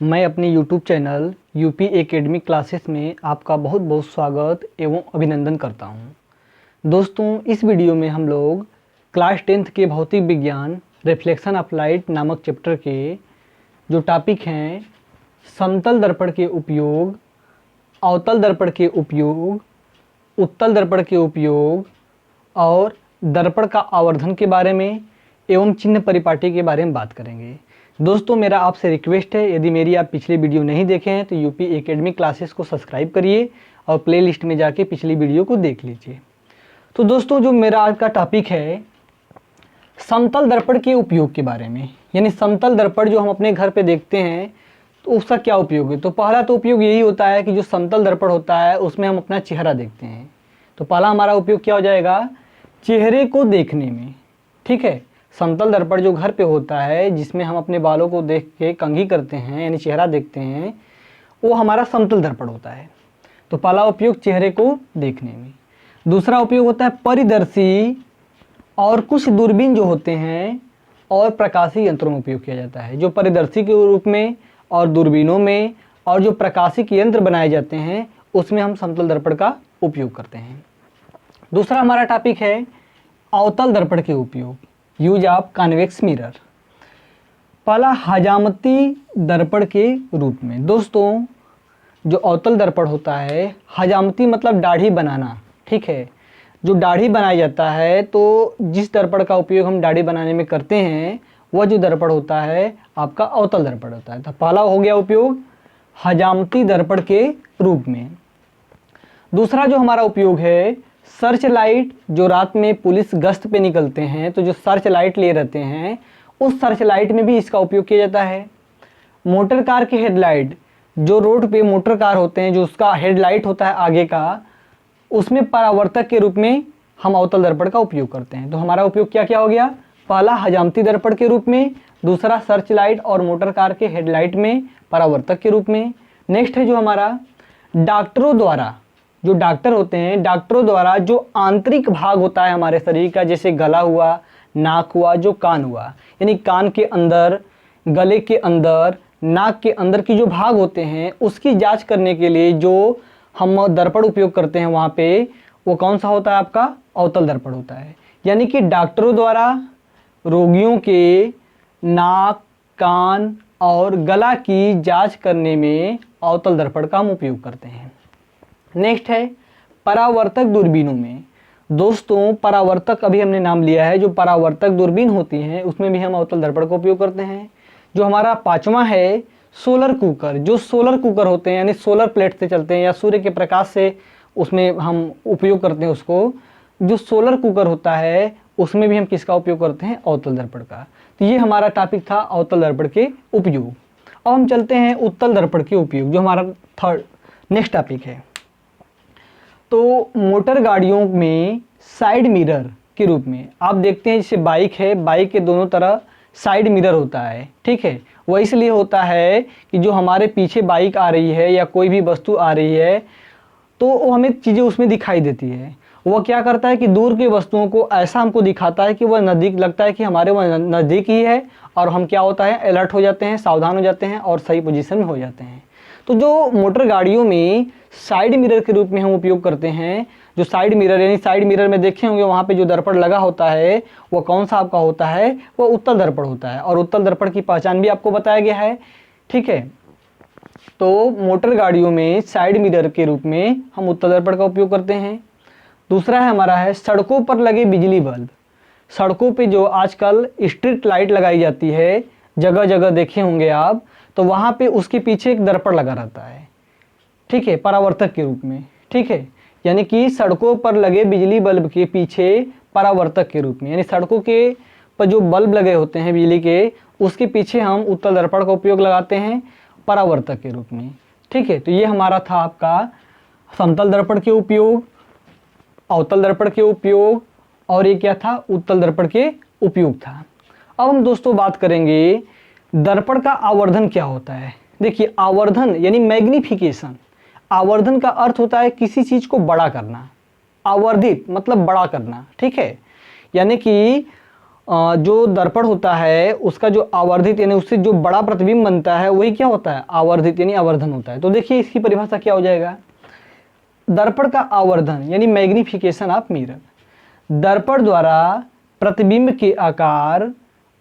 मैं अपने YouTube channel UP academic classes में आपका बहुत बहुत स्वागत एवं अभिनंदन करता हूं। दोस्तों, इस वीडियो में हम लोग क्लास 10th के भौतिक विज्ञान रिफ्लेक्शन ऑफ लाइट नामक चैप्टर के जो टॉपिक हैं समतल दर्पण के उपयोग, अवतल दर्पण के उपयोग, उत्तल दर्पण के उपयोग और दर्पण का आवर्धन के बारे में एवं चिन्ह परिपाटी के बारे में बात करेंगे। दोस्तों, मेरा आपसे रिक्वेस्ट है, यदि मेरी आप पिछली वीडियो नहीं देखे हैं तो यूपी एकेडमिक क्लासेस को सब्सक्राइब करिए और प्लेलिस्ट में जाके पिछली वीडियो को देख लीजिए। तो दोस्तों, जो मेरा आज का टॉपिक है समतल दर्पण के उपयोग के बारे में, यानी समतल दर्पण जो हम अपने घर पे देखते हैं तो उसका क्या उपयोग है। तो पहला तो उपयोग यही होता है कि जो समतल दर्पण होता है उसमें हम अपना चेहरा देखते हैं। तो पहला हमारा उपयोग क्या हो जाएगा, चेहरे को देखने में। ठीक है, समतल दर्पण जो घर पे होता है जिसमें हम अपने बालों को देख के कंघी करते हैं यानी चेहरा देखते हैं, वो हमारा समतल दर्पण होता है। तो पहला उपयोग चेहरे को देखने में। दूसरा उपयोग होता है परिदर्शी और कुछ दूरबीन जो होते हैं और प्रकाशी यंत्रों में उपयोग किया जाता है। जो परिदर्शी के रूप में और दूरबीनों में और जो प्रकाशिक यंत्र बनाए जाते हैं उसमें हम समतल दर्पण का उपयोग करते हैं। दूसरा हमारा टॉपिक है अवतल दर्पण के उपयोग, यूज ऑफ कॉन्वेक्स मिरर। पहला हजामती दर्पण के रूप में। दोस्तों, जो अवतल दर्पण होता है, हजामती मतलब दाढ़ी बनाना। ठीक है, जो दाढ़ी बनाया जाता है तो जिस दर्पण का उपयोग हम दाढ़ी बनाने में करते हैं वह जो दर्पण होता है आपका अवतल दर्पण होता है। तो पहला हो गया उपयोग हजामती दर्पण के रूप में। दूसरा जो हमारा उपयोग है सर्च लाइट, जो रात में पुलिस गश्त पे निकलते हैं तो जो सर्च लाइट ले रहते हैं उस सर्च लाइट में भी इसका उपयोग किया जाता है। मोटर कार के हेडलाइट, जो रोड पे मोटर कार होते हैं जो उसका हेडलाइट होता है आगे का, उसमें परावर्तक के रूप में हम अवतल दर्पण का उपयोग करते हैं। तो हमारा उपयोग क्या क्या हो गया, पहला हजामती दर्पण के रूप में, दूसरा सर्च लाइट और मोटर कार के हेडलाइट में परावर्तक के रूप में। नेक्स्ट है जो हमारा डॉक्टरों द्वारा, जो डॉक्टर होते हैं डॉक्टरों द्वारा जो आंतरिक भाग होता है हमारे शरीर का, जैसे गला हुआ, नाक हुआ, जो कान हुआ, यानी कान के अंदर, गले के अंदर, नाक के अंदर की जो भाग होते हैं उसकी जांच करने के लिए जो हम दर्पण उपयोग करते हैं वहाँ पे, वो कौन सा होता है आपका, अवतल दर्पण होता है। यानी कि डॉक्टरों द्वारा रोगियों के नाक, कान और गला की जांच करने में अवतल दर्पण का हम उपयोग करते हैं। नेक्स्ट है परावर्तक दूरबीनों में। दोस्तों, परावर्तक अभी हमने नाम लिया है, जो परावर्तक दूरबीन होती हैं उसमें भी हम अवतल दर्पण का उपयोग करते हैं। जो हमारा पांचवा है सोलर कुकर, जो सोलर कुकर होते हैं यानी सोलर प्लेट से चलते हैं या सूर्य के प्रकाश से उसमें हम उपयोग करते हैं उसको, जो सोलर कुकर होता है उसमें भी हम किसका उपयोग करते हैं, अवतल दर्पण का। तो ये हमारा टॉपिक था अवतल दर्पण के उपयोग। अब हम चलते हैं उत्तल दर्पण के उपयोग, जो हमारा नेक्स्ट टॉपिक है। तो मोटर गाड़ियों में साइड मिरर के रूप में आप देखते हैं, जैसे बाइक है, बाइक के दोनों तरफ साइड मिरर होता है। ठीक है, वह इसलिए होता है कि जो हमारे पीछे बाइक आ रही है या कोई भी वस्तु आ रही है तो वो हमें चीज़ें उसमें दिखाई देती है। वह क्या करता है कि दूर के वस्तुओं को ऐसा हमको दिखाता है कि वह नज़दीक लगता है कि हमारे वह नज़दीक ही है, और हम क्या होता है अलर्ट हो जाते हैं, सावधान हो जाते हैं और सही पोजीशन में हो जाते हैं। तो जो मोटर गाड़ियों में साइड मिरर के रूप में हम उपयोग करते हैं, जो साइड मिरर यानी साइड मिरर में देखे होंगे वहाँ पे जो दर्पण लगा होता है वो कौन सा आपका होता है, वो उत्तल दर्पण होता है। और उत्तल दर्पण की पहचान भी आपको बताया गया है। ठीक है, तो मोटर गाड़ियों में साइड मिरर के रूप में हम उत्तल दर्पण का उपयोग करते हैं। दूसरा है हमारा है सड़कों पर लगे बिजली बल्ब। सड़कों पे जो आजकल स्ट्रीट लाइट लगाई जाती है, जगह जगह देखे होंगे आप, तो वहाँ पे उसके पीछे एक दर्पण लगा रहता है। ठीक है, परावर्तक के रूप में। ठीक है, यानी कि सड़कों पर लगे बिजली बल्ब के पीछे परावर्तक के रूप में, यानी सड़कों के पर जो बल्ब लगे होते हैं बिजली के, उसके पीछे हम उत्तल दर्पण का उपयोग लगाते हैं परावर्तक के रूप में। ठीक है, तो ये हमारा था आपका समतल दर्पण के उपयोग, अवतल दर्पण के उपयोग, और ये क्या था, उत्तल दर्पण के उपयोग था। अब हम दोस्तों बात करेंगे दर्पण का आवर्धन क्या होता है। देखिए, आवर्धन यानी मैग्निफिकेशन, आवर्धन का अर्थ होता है किसी चीज़ को बड़ा करना, आवर्धित मतलब बड़ा करना। ठीक है, यानी कि जो दर्पण होता है उसका जो आवर्धित यानी उससे जो बड़ा प्रतिबिंब बनता है वही क्या होता है, आवर्धित यानी आवर्धन होता है। तो देखिए इसकी परिभाषा क्या हो जाएगा, दर्पण का आवर्धन यानी मैग्निफिकेशन ऑफ मिरर, दर्पण द्वारा प्रतिबिंब के आकार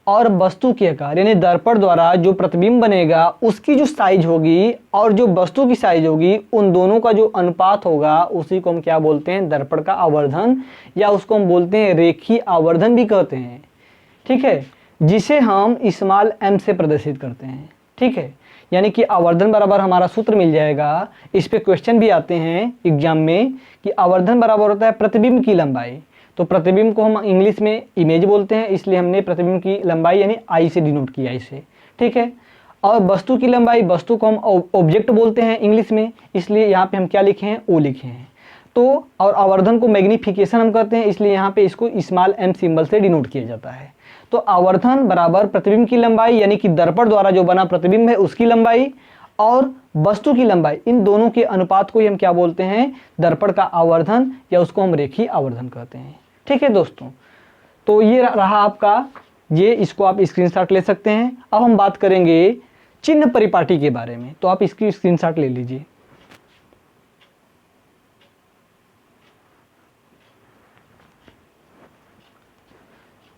और वस्तु के आकार यानी दर्पण द्वारा जो प्रतिबिंब बनेगा उसकी जो साइज होगी और जो वस्तु की साइज होगी उन दोनों का जो अनुपात होगा उसी को हम क्या बोलते हैं, दर्पण का आवर्धन, या उसको हम बोलते हैं रेखीय आवर्धन भी कहते हैं। ठीक है, जिसे हम स्मॉल m से प्रदर्शित करते हैं। ठीक है, यानी कि आवर्धन बराबर हमारा सूत्र मिल जाएगा, इस पे क्वेश्चन भी आते हैं एग्जाम में कि आवर्धन बराबर होता है प्रतिबिंब की लंबाई। तो प्रतिबिंब को हम इंग्लिश में इमेज बोलते हैं, इसलिए हमने प्रतिबिंब की लंबाई यानी आई से डिनोट किया इसे। ठीक है, और वस्तु की लंबाई, वस्तु को हम ऑब्जेक्ट बोलते हैं इंग्लिश में, इसलिए यहाँ पे हम क्या लिखे हैं, ओ लिखे हैं। तो और आवर्धन को मैग्निफिकेशन हम करते हैं, इसलिए यहाँ पे इसको स्मॉल m सिंबल से डिनोट किया जाता है। तो आवर्धन बराबर प्रतिबिंब की लंबाई यानी कि दर्पण द्वारा जो बना प्रतिबिंब है उसकी लंबाई और वस्तु की लंबाई, इन दोनों के अनुपात को ही हम क्या बोलते हैं, दर्पण का आवर्धन, या उसको हम रेखीय आवर्धन कहते हैं। ठीक है दोस्तों, तो ये रहा आपका, ये इसको आप स्क्रीनशॉट ले सकते हैं। अब हम बात करेंगे चिन्ह परिपाटी के बारे में, तो आप इसकी स्क्रीनशॉट ले लीजिए।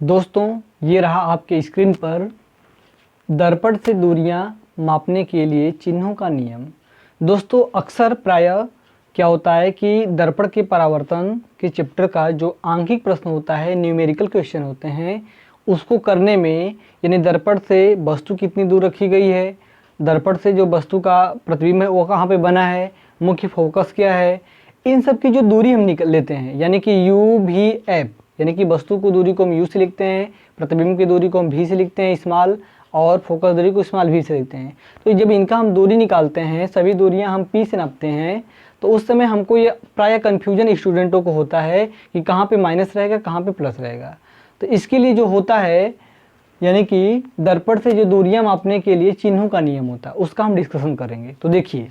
दोस्तों ये रहा आपके स्क्रीन पर दर्पण से दूरियां मापने के लिए चिन्हों का नियम। दोस्तों अक्सर प्रायः क्या होता है कि दर्पण के परावर्तन के चैप्टर का जो आंकिक प्रश्न होता है, न्यूमेरिकल क्वेश्चन होते हैं, उसको करने में यानी दर्पण से वस्तु कितनी दूर रखी गई है, दर्पण से जो वस्तु का प्रतिबिंब है वो कहाँ पे बना है, मुख्य फोकस क्या है, इन सब की जो दूरी हम निकल लेते हैं यानी कि UVF, यानी कि वस्तु को दूरी को हम U से लिखते हैं, प्रतिबिंब की दूरी को हम V से लिखते हैं स्मॉल, और फोकस दूरी को स्मॉल v से लिखते हैं। तो जब इनका हम दूरी निकालते हैं, सभी दूरियां हम P से नापते हैं, तो उस समय हमको ये प्राय कन्फ्यूजन स्टूडेंटों को होता है कि कहाँ पे माइनस रहेगा कहाँ पे प्लस रहेगा। तो इसके लिए जो होता है यानी कि दर्पण से जो दूरियां मापने के लिए चिन्हों का नियम होता है, उसका हम डिस्कशन करेंगे। तो देखिए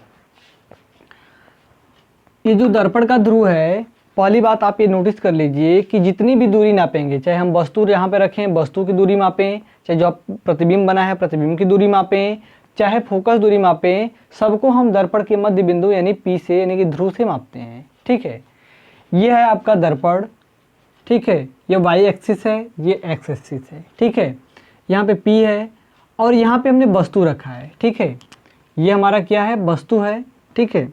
ये जो दर्पण का ध्रुव है, पहली बात आप ये नोटिस कर लीजिए कि जितनी भी दूरी नापेंगे, चाहे हम वस्तु यहाँ पे रखें वस्तु की दूरी मापें, चाहे जो प्रतिबिंब बना है प्रतिबिंब की दूरी मापें, चाहे फोकस दूरी मापें, सबको हम दर्पण के मध्य बिंदु यानी P से यानी कि ध्रुव से मापते हैं। ठीक है, ये है आपका दर्पण। ठीक है, ये y एक्सिस है, ये x एक्सिस है। ठीक है, यहाँ पे P है और यहाँ पे हमने वस्तु रखा है। ठीक है, ये हमारा क्या है, वस्तु है। ठीक है,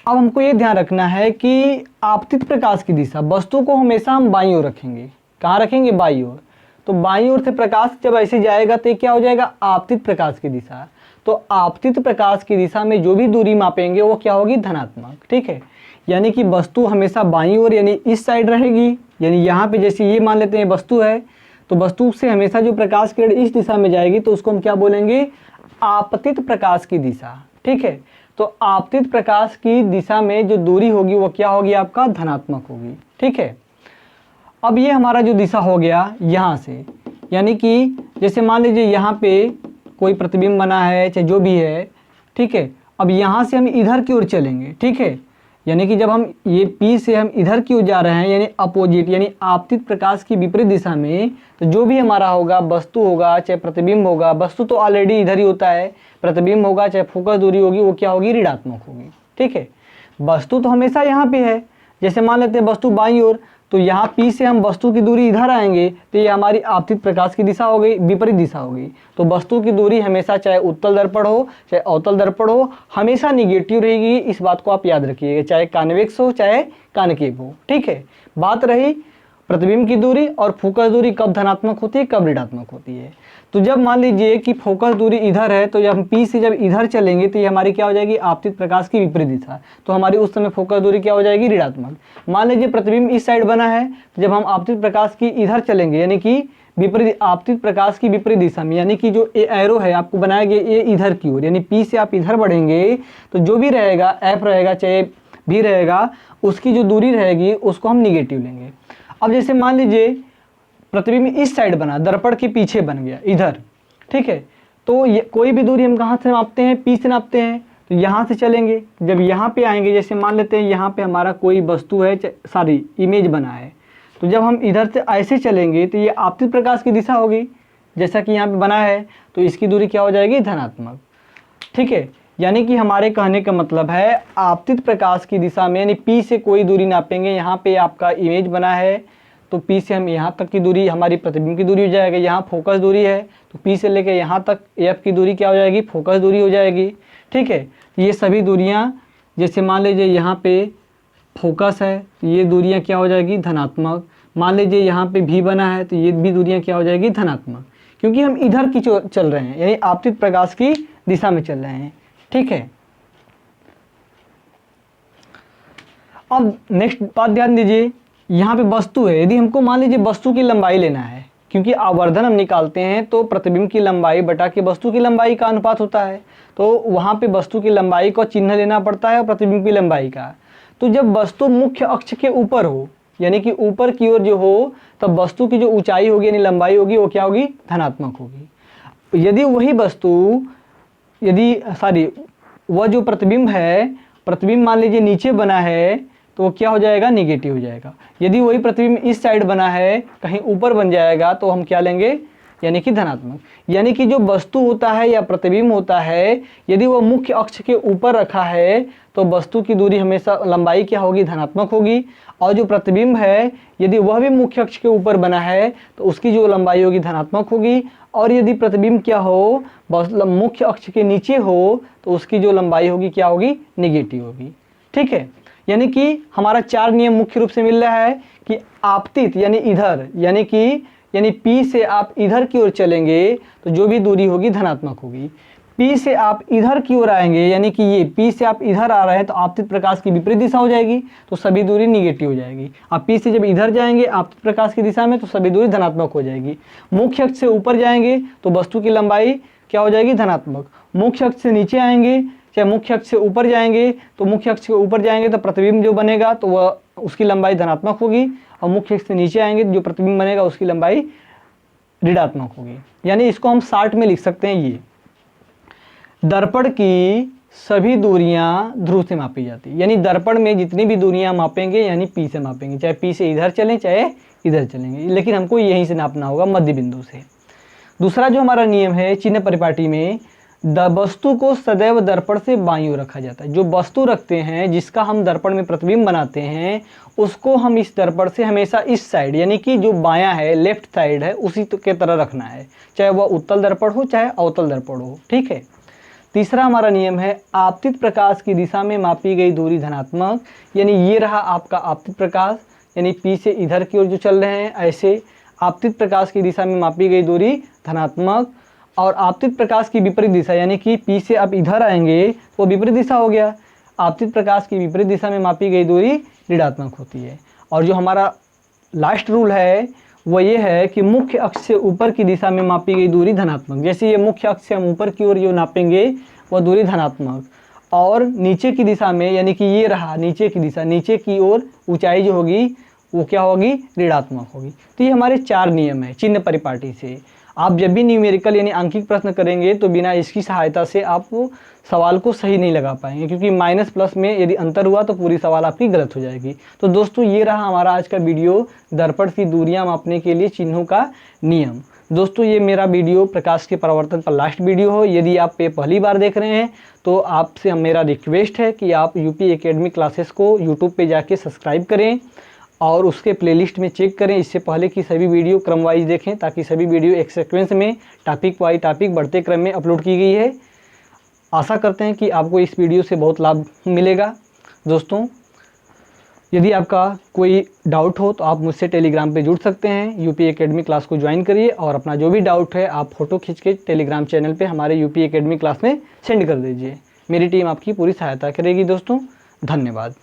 अब हमको ये ध्यान रखना है कि आपतित प्रकाश की दिशा, वस्तु को हमेशा हम बाईं ओर रखेंगे। कहाँ रखेंगे, बाईं ओर। तो बाईं ओर से प्रकाश जब ऐसे जाएगा तो क्या हो जाएगा, आपतित प्रकाश की दिशा। तो आपतित प्रकाश की दिशा में जो भी दूरी मापेंगे वो क्या होगी, धनात्मक। ठीक है, यानी कि वस्तु हमेशा बाईं ओर यानी इस साइड रहेगी, यानी यहाँ पे जैसे ये मान लेते हैं वस्तु है, तो वस्तु से हमेशा जो प्रकाश किरण इस दिशा में जाएगी तो उसको हम क्या बोलेंगे, आपतित प्रकाश की दिशा। ठीक है, तो आपतित प्रकाश की दिशा में जो दूरी होगी वो क्या होगी, आपका धनात्मक होगी। ठीक है, अब ये हमारा जो दिशा हो गया यहाँ से, यानी कि जैसे मान लीजिए यहाँ पे कोई प्रतिबिंब बना है चाहे जो भी है। ठीक है, अब यहाँ से हम इधर की ओर चलेंगे। ठीक है, यानी कि जब हम ये P से हम इधर की ओर जा रहे हैं यानी अपोजिट यानी आपतित प्रकाश की विपरीत दिशा में, तो जो भी हमारा होगा, वस्तु होगा चाहे प्रतिबिंब होगा, वस्तु तो ऑलरेडी इधर ही होता है, प्रतिबिंब होगा चाहे फोकस दूरी होगी वो क्या होगी, ऋणात्मक होगी। ठीक है, वस्तु तो हमेशा यहाँ पे है, जैसे मान लेते हैं वस्तु बाईं ओर, तो यहाँ P से हम वस्तु की दूरी इधर आएंगे तो ये हमारी आपतित प्रकाश की दिशा हो गई, विपरीत दिशा हो गई। तो वस्तु की दूरी हमेशा चाहे उत्तल दर्पण हो चाहे अवतल दर्पण हो हमेशा निगेटिव रहेगी, इस बात को आप याद रखिएगा, चाहे कॉन्वेक्स हो चाहे कॉनकेव हो। ठीक है, बात रही प्रतिबिंब की दूरी और फोकस दूरी कब धनात्मक होती है कब ऋणात्मक होती है। तो जब मान लीजिए कि फोकस दूरी इधर है तो जब हम P से जब इधर चलेंगे तो ये हमारी क्या हो जाएगी, आपतित प्रकाश की विपरीत दिशा, तो हमारी उस समय फोकस दूरी क्या हो जाएगी, ऋणात्मक। मान लीजिए प्रतिबिंब इस साइड बना है, तो जब हम आपतित प्रकाश की इधर चलेंगे यानी कि विपरीत आपतित प्रकाश की विपरीत दिशा में, यानी कि जो ए एरो है आपको बनाया गया ये इधर की ओर, यानी P से आप इधर बढ़ेंगे तो जो भी रहेगा F रहेगा चाहे V रहेगा, उसकी जो दूरी रहेगी उसको हम निगेटिव लेंगे। अब जैसे मान लीजिए प्रतिबिंब इस साइड बना, दर्पण के पीछे बन गया इधर। ठीक है, तो ये कोई भी दूरी हम कहाँ से नापते हैं, P से नापते हैं। तो यहाँ से चलेंगे, जब यहाँ पे आएंगे, जैसे मान लेते हैं यहाँ पे हमारा कोई वस्तु है, सॉरी इमेज बना है, तो जब हम इधर से ऐसे चलेंगे तो ये आपतित प्रकाश की दिशा होगी, जैसा कि यहाँ पे बना है, तो इसकी दूरी क्या हो जाएगी, धनात्मक। ठीक है, यानी कि हमारे कहने का मतलब है आपतित प्रकाश की दिशा में यानी P से कोई दूरी नापेंगे। यहाँ पे आपका इमेज बना है तो P से हम यहाँ तक की दूरी हमारी प्रतिबिंब की दूरी हो जाएगी। यहाँ फोकस दूरी है तो P से लेकर यहाँ तक F की दूरी क्या हो जाएगी, फोकस दूरी हो जाएगी। ठीक है, ये सभी दूरियाँ, जैसे मान लीजिए यहाँ पे फोकस है तो ये दूरियाँ क्या हो जाएगी, धनात्मक। मान लीजिए यहाँ पे भी बना है तो ये भी दूरियाँ क्या हो जाएगी, धनात्मक, क्योंकि हम इधर की चल रहे हैं यानी आपतित प्रकाश की दिशा में चल रहे हैं। ठीक है, अब नेक्स्ट बात ध्यान दीजिए, यहाँ पे वस्तु है, यदि हमको मान लीजिए वस्तु की लंबाई लेना है, क्योंकि आवर्धन हम निकालते हैं तो प्रतिबिंब की लंबाई बटा के वस्तु की लंबाई का अनुपात होता है, तो वहाँ पे वस्तु की लंबाई का चिन्ह लेना पड़ता है और प्रतिबिंब की लंबाई का। तो जब वस्तु मुख्य अक्ष के ऊपर हो यानी कि ऊपर की ओर जो हो, तब वस्तु की जो ऊंचाई होगी यानी लंबाई होगी वो क्या होगी, धनात्मक होगी। यदि वही वस्तु वह जो प्रतिबिंब है, प्रतिबिंब मान लीजिए नीचे बना है तो वो क्या हो जाएगा, निगेटिव हो जाएगा। यदि वही प्रतिबिंब इस साइड बना है, कहीं ऊपर बन जाएगा, तो हम क्या लेंगे, यानी कि धनात्मक। यानी कि जो वस्तु होता है या प्रतिबिंब होता है, यदि वह मुख्य अक्ष के ऊपर रखा है तो वस्तु की दूरी हमेशा लंबाई क्या होगी, धनात्मक होगी। और जो प्रतिबिंब है यदि वह भी मुख्य अक्ष के ऊपर बना है तो उसकी जो लंबाई होगी धनात्मक होगी। और यदि प्रतिबिंब क्या हो, मुख्य अक्ष के नीचे हो, तो उसकी जो लंबाई होगी क्या होगी, निगेटिव होगी। ठीक है, यानी कि हमारा 4 नियम मुख्य रूप से मिल रहा है कि आपतित यानी इधर, यानी P से आप इधर की ओर चलेंगे तो जो भी दूरी होगी धनात्मक होगी। P से आप इधर की ओर आएंगे यानी कि ये P से आप इधर आ रहे हैं तो आपतित प्रकाश की विपरीत दिशा हो जाएगी, तो सभी दूरी निगेटिव हो जाएगी। आप P से जब इधर जाएंगे आपतित प्रकाश की दिशा में तो सभी दूरी धनात्मक हो जाएगी। मुख्य अक्ष से ऊपर जाएंगे तो वस्तु की लंबाई क्या हो जाएगी, धनात्मक। मुख्य अक्ष से नीचे आएंगे, चाहे मुख्य अक्ष से ऊपर जाएंगे, तो मुख्य अक्ष के ऊपर जाएंगे तो प्रतिबिंब जो बनेगा तो वह उसकी लंबाई धनात्मक होगी, और मुख्य अक्ष से नीचे आएंगे जो प्रतिबिंब बनेगा उसकी लंबाई ऋणात्मक होगी। यानी इसको हम शार्ट में लिख सकते हैं, ये दर्पण की सभी दूरियां ध्रुव से मापी जाती है। यानी दर्पण में जितनी भी दूरियां मापेंगे यानी P से मापेंगे, चाहे P से इधर चलें चाहे इधर चलेंगे, लेकिन हमको यहीं से नापना होगा, मध्य बिंदु से। दूसरा जो हमारा नियम है चिन्ह परिपाटी में, वस्तु को सदैव दर्पण से बाईं ओर रखा जाता है। जो वस्तु रखते हैं जिसका हम दर्पण में प्रतिबिंब बनाते हैं, उसको हम इस दर्पण से हमेशा इस साइड यानी कि जो बायां है, लेफ्ट साइड है, उसी के तरह रखना है, चाहे वह उत्तल दर्पण हो चाहे अवतल दर्पण हो। ठीक है, तीसरा हमारा नियम है आपतित प्रकाश की दिशा में मापी गई दूरी धनात्मक। यानी ये रहा आपका आपतित प्रकाश, यानी P से इधर की ओर जो चल रहे हैं ऐसे आपतित प्रकाश की दिशा में मापी गई दूरी धनात्मक। और आपतित प्रकाश की विपरीत दिशा यानी कि P से आप इधर आएंगे तो विपरीत दिशा हो गया, आपतित प्रकाश की विपरीत दिशा में मापी गई दूरी ऋणात्मक होती है। और जो हमारा लास्ट रूल है वह ये है कि मुख्य अक्ष से ऊपर की दिशा में मापी गई दूरी धनात्मक। जैसे ये मुख्य अक्ष से हम ऊपर की ओर जो नापेंगे वह दूरी धनात्मक, और नीचे की दिशा में यानी कि ये रहा नीचे की दिशा, नीचे की ओर ऊंचाई जो होगी वो क्या होगी, ऋणात्मक होगी। तो ये हमारे 4 नियम है चिन्ह परिपाटी से। आप जब भी न्यूमेरिकल यानी आंकिक प्रश्न करेंगे तो बिना इसकी सहायता से आप सवाल को सही नहीं लगा पाएंगे, क्योंकि माइनस प्लस में यदि अंतर हुआ तो पूरी सवाल आपकी गलत हो जाएगी। तो दोस्तों ये रहा हमारा आज का वीडियो, दर्पण की दूरियां मापने के लिए चिन्हों का नियम। दोस्तों ये मेरा वीडियो प्रकाश के परावर्तन पर लास्ट वीडियो हो। यदि आप ये पहली बार देख रहे हैं तो आपसे मेरा रिक्वेस्ट है कि आप यूपी एकेडमी क्लासेस को यूट्यूब पे जाके सब्सक्राइब करें और उसके प्लेलिस्ट में चेक करें, इससे पहले की सभी वीडियो क्रम वाइज देखें, ताकि सभी वीडियो एक सीक्वेंस में टॉपिक वाइज टॉपिक बढ़ते क्रम में अपलोड की गई है। आशा करते हैं कि आपको इस वीडियो से बहुत लाभ मिलेगा। दोस्तों यदि आपका कोई डाउट हो तो आप मुझसे टेलीग्राम पे जुड़ सकते हैं, यूपी एकेडमी क्लास को ज्वाइन करिए और अपना जो भी डाउट है आप फ़ोटो खींच के टेलीग्राम चैनल पे हमारे यूपी एकेडमी क्लास में सेंड कर दीजिए। मेरी टीम आपकी पूरी सहायता करेगी। दोस्तों धन्यवाद।